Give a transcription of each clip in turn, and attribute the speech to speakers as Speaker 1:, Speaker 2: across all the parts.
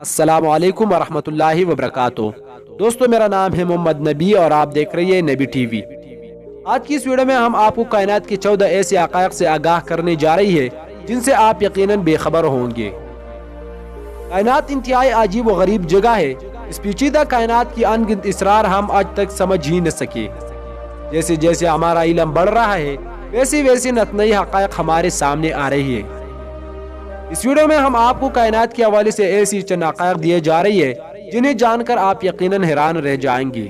Speaker 1: السلام علیکم ورحمۃ اللہ وبرکاتہ۔ دوستو، میرا نام ہے محمد نبی اور آپ دیکھ رہی ہیں نبی ٹی وی۔ آج کی اس ویڈیو میں ہم آپ کو کائنات کے 14 ایسے حقائق سے آگاہ کرنے جا رہی ہے جن سے آپ یقیناً بے خبر ہوں گے۔ کائنات انتہائی عجیب و غریب جگہ ہے۔ اس پیچیدہ کائنات کی ان گنت اسرار ہم آج تک سمجھ ہی نہ سکے۔ جیسے جیسے ہمارا علم بڑھ رہا ہے ویسے ویسے نئی حقائق ہمارے سامنے آ رہی ہے۔ اس ویڈیو میں ہم آپ کو کائنات کے حوالے سے ایسی چند حقائق دیے جا رہی ہے جنہیں جان کر آپ یقیناً حیران رہ جائیں گے۔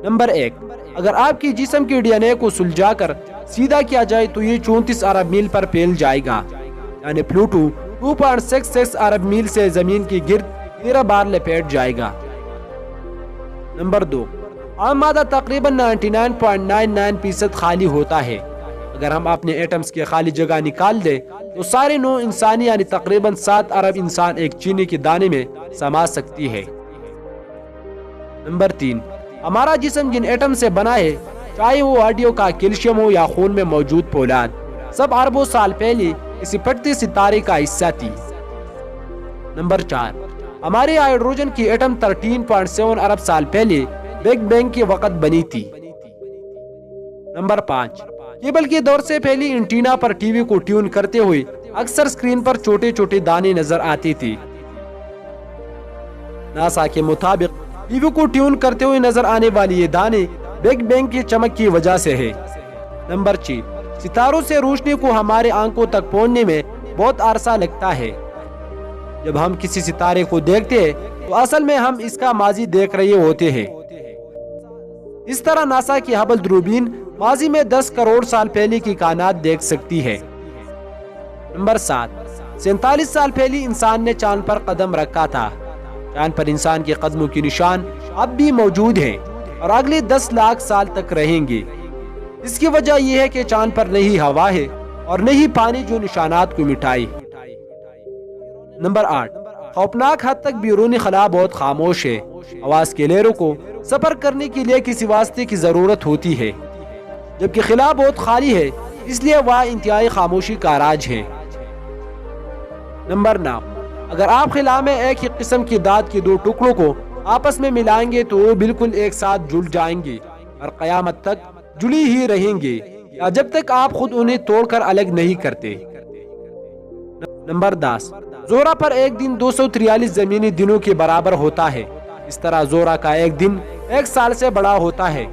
Speaker 1: نمبر 1، اگر آپ کی جسم کے ڈی این اے کو سلجھا کر سیدھا کیا جائے تو یہ 34 ارب میل پر پھیل جائے گا، یعنی پلوٹو 2.66 ارب میل سے زمین کی گرد 13 بار لپیٹ جائے گا۔ نمبر 2، عام مادہ تقریباً 99.99% خالی ہوتا ہے۔ اگر ہم اپنے ایٹمز کی خالی جگہ نکال دیں تو سارے 9 انسانی یعنی تقریباً 7 ارب انسان ایک چینی کے دانے میں سما سکتی ہے۔ نمبر 3، ہمارا جسم جن ایٹم سے بنا ہے، چاہے وہ ہڈیوں کا کیلشیم ہو یا خون میں موجود فولاد، سب اربوں سال پہلے کسی پھٹتے ستارے کا حصہ تھی۔ نمبر 4، ہمارے ہائیڈروجن کی ایٹم 13.7 ارب سال پہلے بگ بینگ کے وقت بنی تھی۔ نمبر 5، کیبل کے دور سے پہلی انٹینا پر ٹی وی کو ٹیون کرتے ہوئے اکثر اسکرین پر چھوٹے چھوٹے دانے نظر آتے تھے۔ ناسا کے مطابق ٹی وی کو ٹیون کرتے ہوئے نظر آنے والی یہ دانے بگ بینگ کی چمک کی وجہ سے ہے۔ نمبر 6، ستاروں سے روشنی کو ہمارے آنکھوں تک پہنچنے میں بہت عرصہ لگتا ہے۔ جب ہم کسی ستارے کو دیکھتے ہیں تو اصل میں ہم اس کا ماضی دیکھ رہے ہوتے ہیں۔ اس طرح ناسا کی ہبل دوربین ماضی میں 10 کروڑ سال پہلے کی کائنات دیکھ سکتی ہے۔ نمبر 7، 47 سال پہلے انسان نے چاند پر قدم رکھا تھا۔ چاند پر انسان کے قدموں کی نشان اب بھی موجود ہیں اور اگلے 10 لاکھ سال تک رہیں گے۔ اس کی وجہ یہ ہے کہ چاند پر نہیں ہوا ہے اور نہیں پانی جو نشانات کو مٹائے۔ نمبر 8، خوفناک حد تک بیرونی خلا بہت خاموش ہے۔ آواز کے لہروں کو سفر کرنے کے لیے کسی واسطے کی ضرورت ہوتی ہے، جبکہ خلا بہت خالی ہے، اس لیے وہ انتہائی خاموشی کا راج ہے۔ نمبر 9، اگر آپ خلا میں ایک ہی قسم کی دھات کے 2 ٹکڑوں کو آپس میں ملائیں گے تو وہ بالکل ایک ساتھ جڑ جائیں گے اور قیامت تک جڑی ہی رہیں گے، یا جب تک آپ خود انہیں توڑ کر الگ نہیں کرتے۔ نمبر 10، زہرہ پر ایک دن 243 زمینی دنوں کے برابر ہوتا ہے۔ اس طرح زہرہ کا ایک دن 1 سال سے بڑا ہوتا ہے۔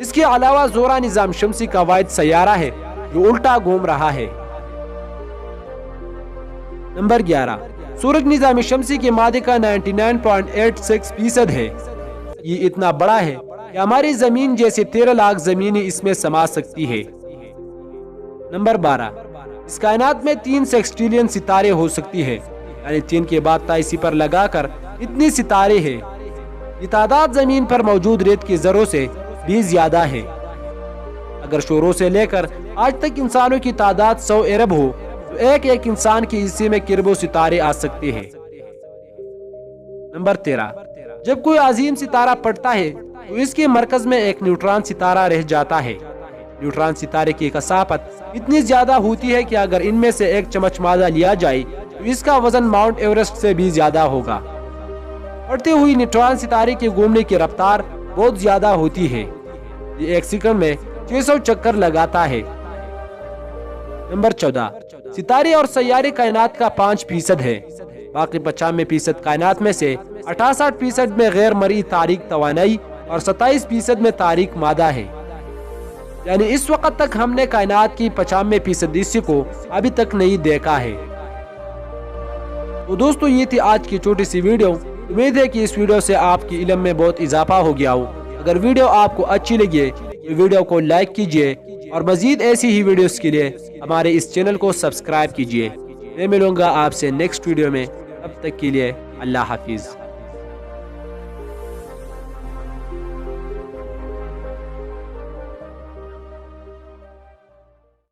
Speaker 1: اس کے علاوہ زہرہ نظام شمسی کا واحد سیارہ ہے جو الٹا گھوم رہا ہے۔ نمبر 11، سورج نظام شمسی کے مادے کا 99.86% ہے۔ یہ اتنا بڑا ہے کہ ہماری زمین جیسے 13 لاکھ زمینیں اس میں سما سکتی ہے۔ نمبر 12، اس کائنات میں 3 سیکسٹیلین ستارے ہو سکتی ہے، یعنی 3 کے بعد تائیسی پر لگا کر اتنی ستارے ہیں۔ یہ تعداد زمین پر موجود ریت کے ذروں سے بھی زیادہ ہے۔ اگر شروع سے لے کر آج تک انسانوں کی تعداد 100 ارب ہو تو ایک انسان کے حصے میں کربوں ستارے آ سکتے ہیں۔ نمبر 13، جب کوئی عظیم ستارہ پڑتا ہے تو اس کے مرکز میں ایک نیوٹران ستارہ رہ جاتا ہے۔ نیوٹران ستارے کی کثافت اتنی زیادہ ہوتی ہے کہ اگر ان میں سے ایک چمچ مادہ لیا جائے تو اس کا وزن ماؤنٹ ایورسٹ سے بھی زیادہ ہوگا۔ بڑھتی ہوئی نیوٹران ستارے کے گھومنے کی رفتار بہت زیادہ ہوتی ہے۔ یہ 1 سیکنڈ میں 600 چکر لگاتا ہے۔ نمبر 14، ستارے اور سیارے کائنات کا 5% ہے۔ باقی 95% کائنات میں سے 68% میں غیر مرئی تاریک توانائی اور 27% میں تاریک مادہ ہے۔ یعنی اس وقت تک ہم نے کائنات کی 95% حصے کو ابھی تک نہیں دیکھا ہے۔ تو دوستو، یہ تھی آج کی چھوٹی سی ویڈیو۔ امید ہے کہ اس ویڈیو سے آپ کے علم میں بہت اضافہ ہو گیا ہو۔ اگر ویڈیو آپ کو اچھی لگے تو ویڈیو کو لائک کیجئے اور مزید ایسی ہی ویڈیوز کے لیے ہمارے اس چینل کو سبسکرائب کیجئے۔ میں ملوں گا آپ سے نیکسٹ ویڈیو میں، تب تک کے لیے اللہ حافظ۔